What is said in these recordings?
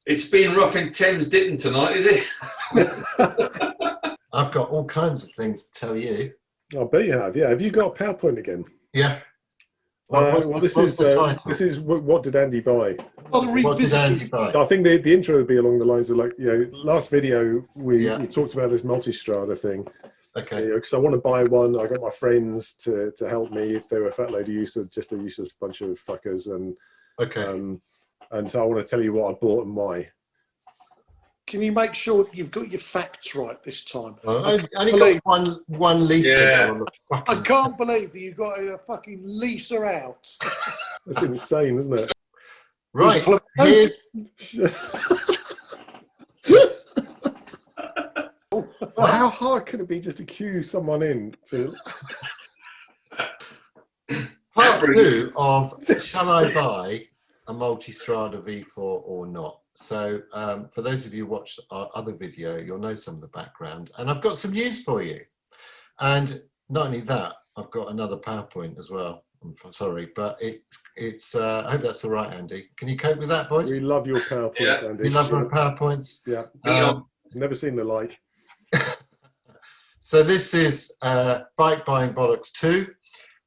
It's been rough in Thames Ditton tonight, is it? I've got all kinds of things to tell you. I bet you have. Yeah. Have you got a PowerPoint again? Yeah. This is what did Andy buy? What did Andy buy? So I think the intro would be along the lines of, like, last video we talked about this Multistrada thing. Okay. Because I want to buy one. I got my friends to help me. They were a fat load of just a useless bunch of fuckers, and and so I want to tell you what I bought and why. Can you make sure you've got your facts right this time? Well, I only got one litre. Yeah. On the fucking... I can't believe that you've got a fucking Lisa out. That's insane, isn't it? Right. Well, how hard can it be just to cue someone in to... Part 2 of shall I buy a Multistrada V4 or not? So for those of you who watched our other video, you'll know some of the background, and I've got some news for you. And not only that, I've got another PowerPoint as well. I'm sorry, but it's I hope that's all right, Andy. Can you cope with that, boys? We love your PowerPoints, Andy. We love our PowerPoints. Yeah. Never seen the like. So this is Bike Buying Bollocks 2.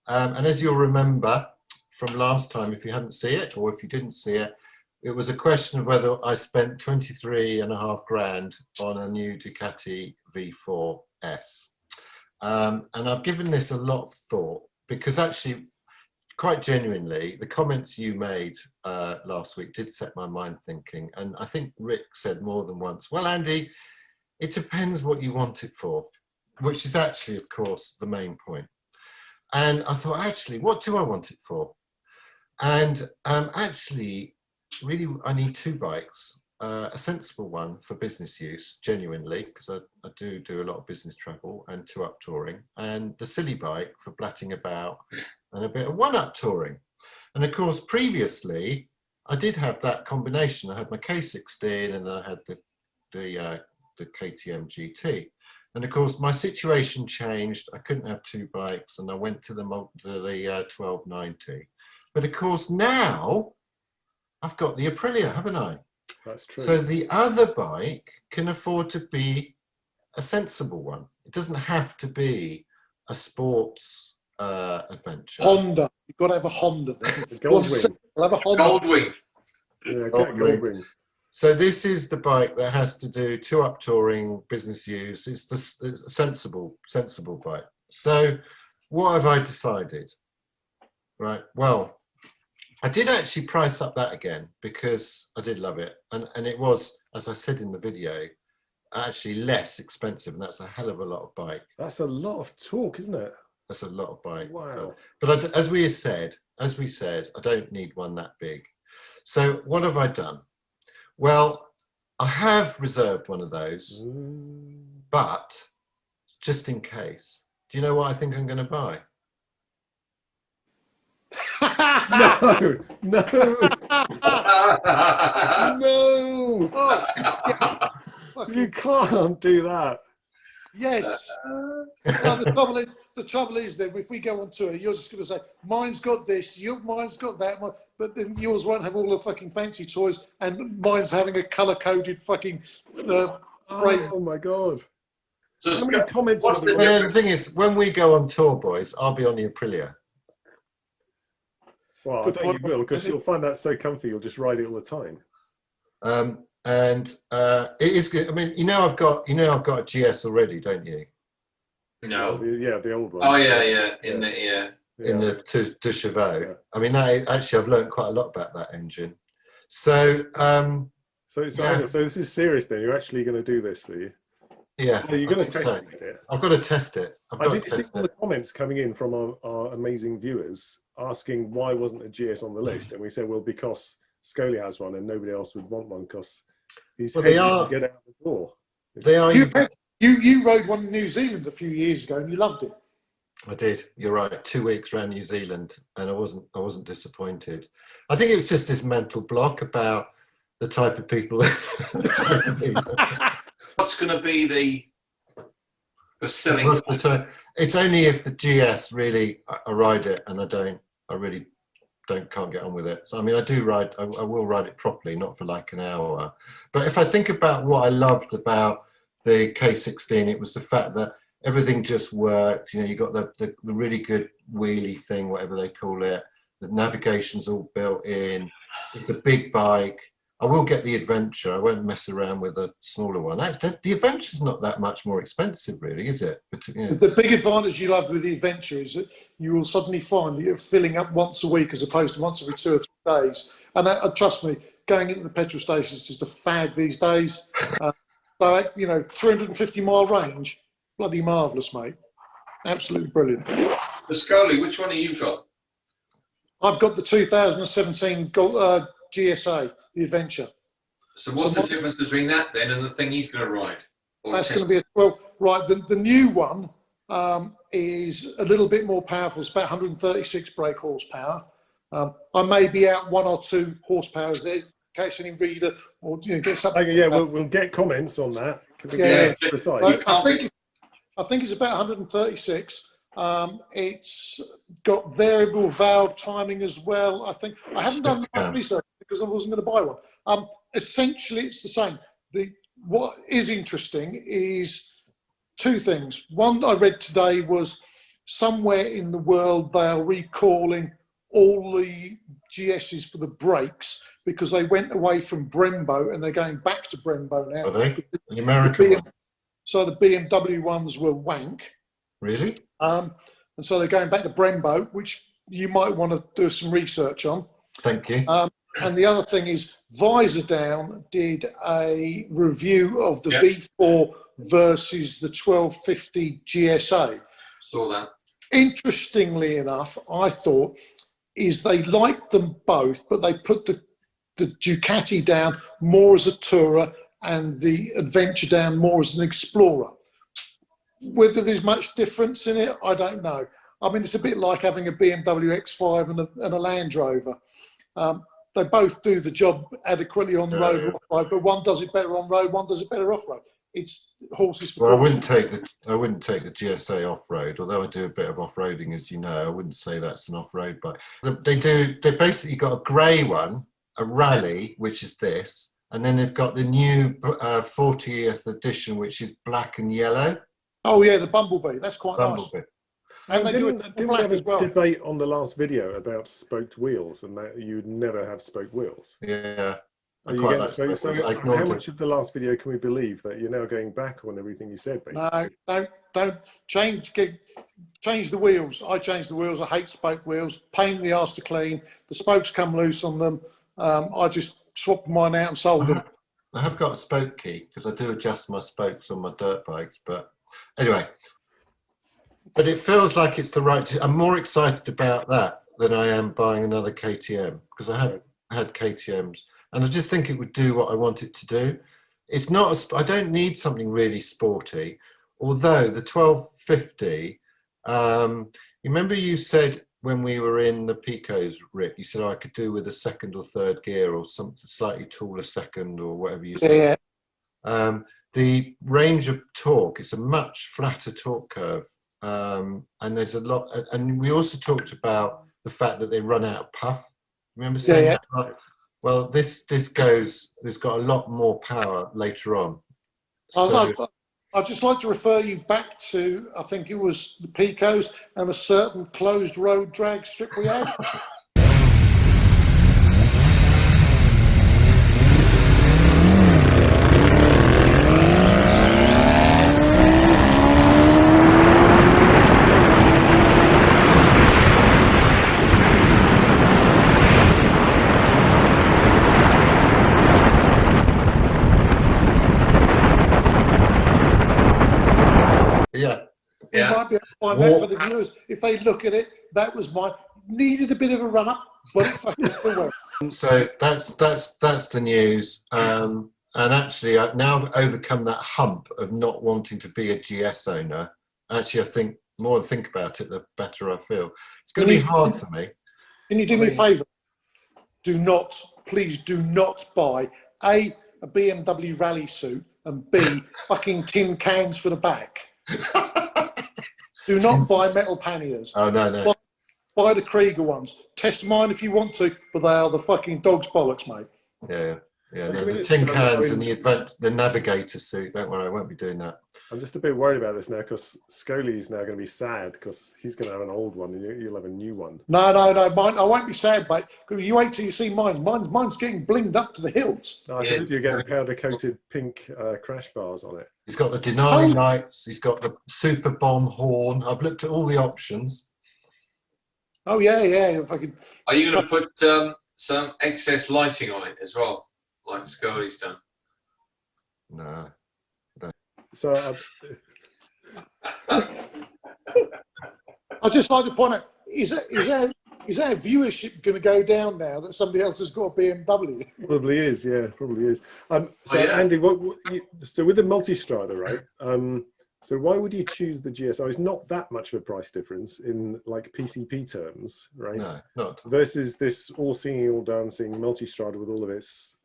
And as you'll remember from last time, if you haven't seen it, or if you didn't see it, it was a question of whether I spent 23.5 grand on a new Ducati V4S. And I've given this a lot of thought, because actually, quite genuinely, the comments you made last week did set my mind thinking. And I think Rick said more than once, well, Andy, it depends what you want it for, which is actually, of course, the main point. And I thought, actually, what do I want it for? And actually, really, I need 2 bikes, a sensible one for business use, genuinely, because I do a lot of business travel, and 2 up touring, and the silly bike for blatting about, and a bit of 1 up touring. And of course, previously, I did have that combination. I had my K16, and then I had the KTM GT. And of course, my situation changed. I couldn't have 2 bikes, and I went to the 1290. But of course, now I've got the Aprilia, haven't I? That's true. So the other bike can afford to be a sensible one. It doesn't have to be a sports adventure. Honda. You've got to have a Honda. Goldwing. Have a Honda. Goldwing. Yeah, Goldwing. So this is the bike that has to do 2 up touring, business use. It's a sensible bike. So what have I decided? Right. Well, I did actually price up that again, because I did love it. And it was, as I said in the video, actually less expensive. And that's a hell of a lot of bike. That's a lot of talk, isn't it? That's a lot of bike. Wow. But as we said, I don't need one that big. So what have I done? Well, I have reserved one of those, but just in case. Do you know what I think I'm going to buy? No. You can't do that. Yes. Well, the trouble is that if we go on tour, you're just going to say, mine's got this, mine's got that, but then yours won't have all the fucking fancy toys, and mine's having a colour-coded fucking frame. Oh my God. So how many comments? The thing is, when we go on tour, boys, I'll be on the Aprilia. Well, I don't think you will, because you'll find that so comfy, you'll just ride it all the time. And it is good. I mean, I've got a GS already, don't you? No. The old one. Oh yeah. In the De Chevaux. Yeah. I mean, actually, I've learned quite a lot about that engine. So, so this is serious then. You're actually going to do this, are you? Yeah. Well, you're going to test it. I've got to test it. I did see all the comments coming in from our amazing viewers asking why wasn't a GS on the list, and we said, well, because Scully has one and nobody else would want one because he's to get out the door. They are. You rode one in New Zealand a few years ago and you loved it. I did. You're right. 2 weeks around New Zealand, and I wasn't disappointed. I think it was just this mental block about the type of people. What's going to be the selling point? It's only if the GS really, I ride it and I really can't get on with it. So I mean, I do ride. I will ride it properly, not for like an hour. But if I think about what I loved about the K16, it was the fact that everything just worked. You know, you got the really good wheelie thing, whatever they call it. The navigation's all built in. It's a big bike. I will get the Adventure. I won't mess around with a smaller one. The Adventure's not that much more expensive, really, is it? But, you know. The big advantage you'll have with the Adventure is that you will suddenly find that you're filling up once a week as opposed to once every 2 or 3 days. And trust me, going into the petrol station is just a fag these days. So, you know, 350-mile range, bloody marvellous, mate. Absolutely brilliant. The Scully, which one have you got? I've got the 2017 GSA, the Adventure. So what's the difference between that then and the thing he's going to ride? That's going to be the new one is a little bit more powerful. It's about 136 brake horsepower. I may be out 1 or 2 horsepower there in case any reader or get something. Yeah, we'll get comments on that. Can we get precise? I think it's about 136. It's got variable valve timing as well. I haven't done much research because I wasn't going to buy one. Essentially, it's the same. What is interesting is 2 things. One I read today was somewhere in the world they are recalling all the GSs for the brakes because they went away from Brembo and they're going back to Brembo now. Are they? The American one. So the BMW ones were wank. Really? And so they're going back to Brembo, which you might want to do some research on. Thank you. And the other thing is Visor Down did a review of the V4 versus the 1250 GSA. Saw that. Interestingly enough, I thought, is they liked them both, but they put the Ducati down more as a tourer and the Adventure down more as an explorer. Whether there's much difference in it, I don't know. I mean, it's a bit like having a BMW X5 and a Land Rover. They both do the job adequately on the road, off-road, but one does it better on road, one does it better off-road. It's horses for Well, horses. I wouldn't take the GSA off-road, although I do a bit of off-roading, as you know. I wouldn't say that's an off-road bike. They basically got a grey one, a rally, which is this, and then they've got the new 40th edition, which is black and yellow. Oh yeah, the Bumblebee. That's quite Bumblebee. nice. And they do it in Didn't we black have as a well. debate on the last video about spoked wheels and that you'd never have spoked wheels? Yeah. Are you getting spoked? So how much of the last video can we believe that you're now going back on everything you said, basically? No, don't change the wheels. I changed the wheels. I hate spoke wheels. Pain in the arse to clean. The spokes come loose on them. I just swapped mine out and sold them. I have got a spoke key because I do adjust my spokes on my dirt bikes. But anyway, but it feels like it's the right. I'm more excited about that than I am buying another KTM because I have had KTMs and I just think it would do what I want it to do. It's not. I don't need something really sporty. Although the 1250, you remember you said when we were in the Picos, Rick, you said I could do with a 2nd or 3rd gear or something slightly taller 2nd or whatever you said. Yeah. The range of torque, it's a much flatter torque curve. And there's a lot, and we also talked about the fact that they run out of puff. Remember saying that? Well, there's got a lot more power later on. So, I'd just like to refer you back to, I think it was the Picos and a certain closed road drag strip we had. We might be able to find that for the viewers. If they look at it, that was mine. Needed a bit of a run up, but it fucking well. So that's the news. And actually, I've now overcome that hump of not wanting to be a GS owner. Actually, I think more I think about it, the better I feel. It's going to be hard for me. Can you do me a favour? Please do not buy a BMW rally suit and B, fucking tin cans for the back. Do not buy metal panniers. Oh, no. Buy the Krieger ones. test mine if you want to, but they are the fucking dog's bollocks, mate. Yeah, yeah. So The tin cans and the navigator suit. Don't worry, I won't be doing that. I'm just a bit worried about this now because Scully's now going to be sad because he's going to have an old one and you'll have a new one. No, mine. I won't be sad, mate. You wait till you see mine. Mine's getting blinged up to the hilts. No, I suppose you're getting powder-coated pink crash bars on it. He's got the Denali lights. He's got the super bomb horn. I've looked at all the options. Oh yeah. If I could. Are you going to put some excess lighting on it as well, like Scully's done? No. So I'd just like to point out: is our viewership going to go down now that somebody else has got a BMW? probably is, yeah, probably is. So yeah. Andy, so with the Multistrada, right? So why would you choose the GS? Oh, it's not that much of a price difference in like PCP terms, right? No, not. Versus this all singing, all dancing Multistrada with all of its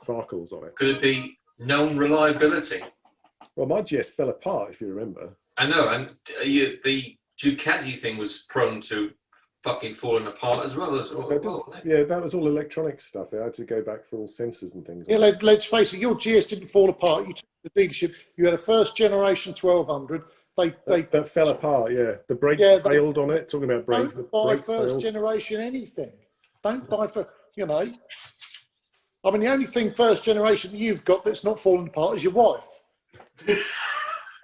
farkles on it. Could it be known reliability? Well, my GS fell apart, if you remember. I know, and the Ducati thing was prone to fucking falling apart as well. Wasn't it? Yeah, that was all electronic stuff. I had to go back for all sensors and things. Yeah, let's face it. Your GS didn't fall apart. You took the dealership. You had a first generation 1200. That fell apart. Yeah, the brakes failed on it. Talking about brakes. Don't buy first generation anything. Don't buy for I mean, the only thing first generation you've got that's not falling apart is your wife.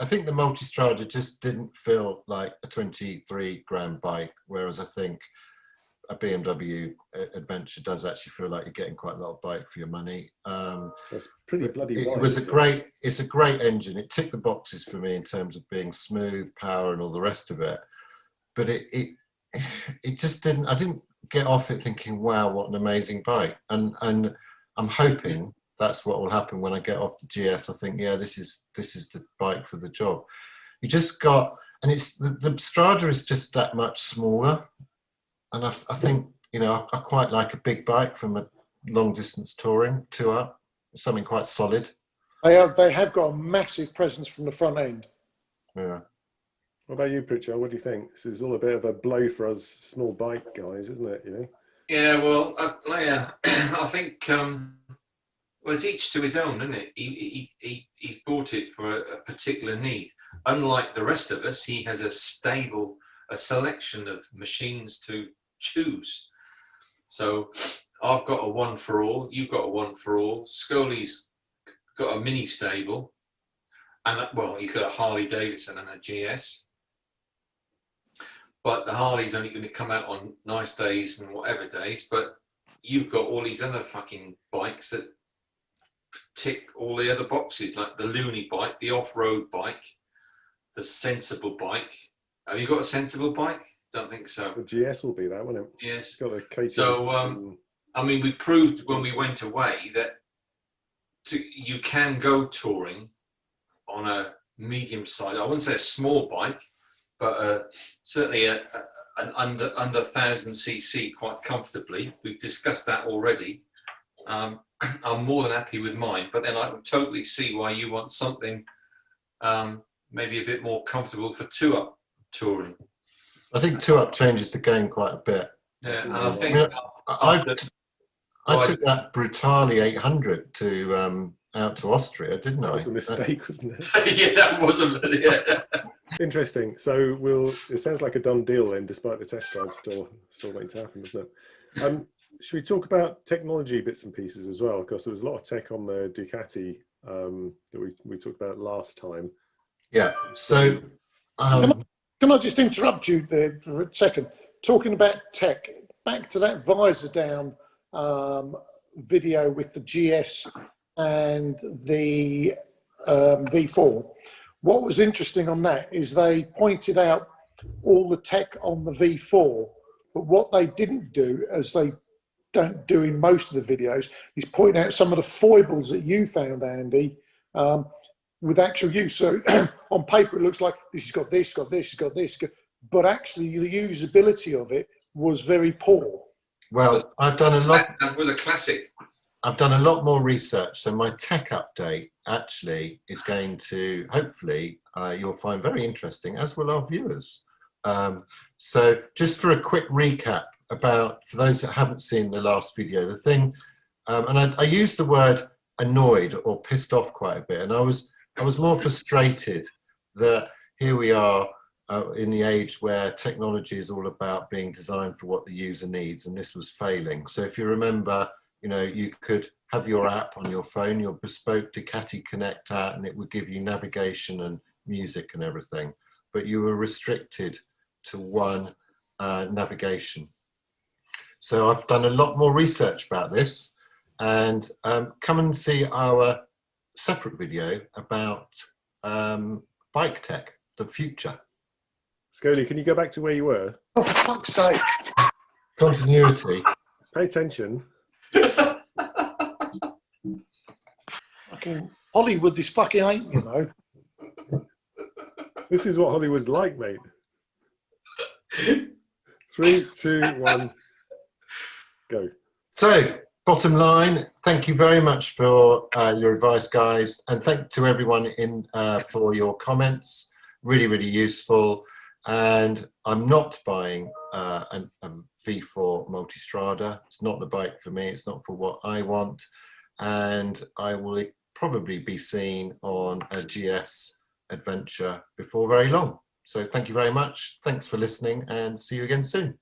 I think the Multistrada just didn't feel like a 23 grand bike, whereas I think a BMW Adventure does actually feel like you're getting quite a lot of bike for your money. It's pretty bloody. It's a great engine. It ticked the boxes for me in terms of being smooth, power, and all the rest of it. But it just didn't. I didn't get off it thinking, "Wow, what an amazing bike!" And I'm hoping that's what will happen when I get off the GS. I think, yeah, this is the bike for the job. You just got, and it's the Strada is just that much smaller, and I think I quite like a big bike from a long distance touring tour, something quite solid. They have got a massive presence from the front end. Yeah. What about you, Pritchard? What do you think? This is all a bit of a blow for us small bike guys, isn't it? Yeah, well, I think. Well, it's each to his own, isn't it? He's bought it for a particular need. Unlike the rest of us, he has a selection of machines to choose. So I've got a one for all. You've got a one for all. Scully's got a mini stable, and he's got a Harley Davidson and a GS. But the Harley's only going to come out on nice days and whatever days. But you've got all these other fucking bikes that tick all the other boxes, like the loony bike, the off-road bike, the sensible bike. Have you got a sensible bike? Don't think so. The GS will be that, won't it? Yes. It's got a KTM. So, I mean, we proved when we went away that you can go touring on a medium size. I wouldn't say a small bike, but certainly an under 1,000cc quite comfortably. We've discussed that already. I'm more than happy with mine, but then I can totally see why you want something maybe a bit more comfortable for two-up touring. I think two-up changes the game quite a bit. Yeah, and I think I took that Brutali 800 to out to Austria, didn't I? That was a mistake, wasn't it? Yeah, that wasn't. Yeah. Interesting. So it sounds like a done deal then, despite the test drive still waiting to happen, doesn't it? Should we talk about technology bits and pieces as well? Because there was a lot of tech on the Ducati that we talked about last time. Yeah. So can I just interrupt you there for a second? Talking about tech, back to that visor down video with the GS and the V4. What was interesting on that is they pointed out all the tech on the V4, but what they didn't do, as they don't do in most of the videos, is point out some of the foibles that you found, Andy, with actual use. So on paper, it looks like this has got this, got this, got this, but actually the usability of it was very poor. Well, I've done a lot. That was a classic. I've done a lot more research, so my tech update actually is going to, hopefully, you'll find very interesting, as will our viewers. So just for a quick recap about, for those that haven't seen the last video, the thing, and I used the word annoyed or pissed off quite a bit, and I was more frustrated that here we are in the age where technology is all about being designed for what the user needs, and this was failing. So if you remember, you know, you could have your app on your phone, your bespoke Ducati Connect app, and it would give you navigation and music and everything, but you were restricted to one navigation. So I've done a lot more research about this, and come and see our separate video about bike tech, the future. Scully, can you go back to where you were? Oh, for fuck's sake. Continuity. Pay attention. Fucking Hollywood, this fucking ain't, you know. This is what Hollywood's like, mate. 3, 2, 1, go. So, bottom line, thank you very much for your advice, guys, and thank to everyone in for your comments. Really, really useful. And I'm not buying a V4 Multistrada. It's not the bike for me. It's not for what I want. And I will probably be seen on a GS Adventure before very long. So thank you very much. Thanks for listening, and see you again soon.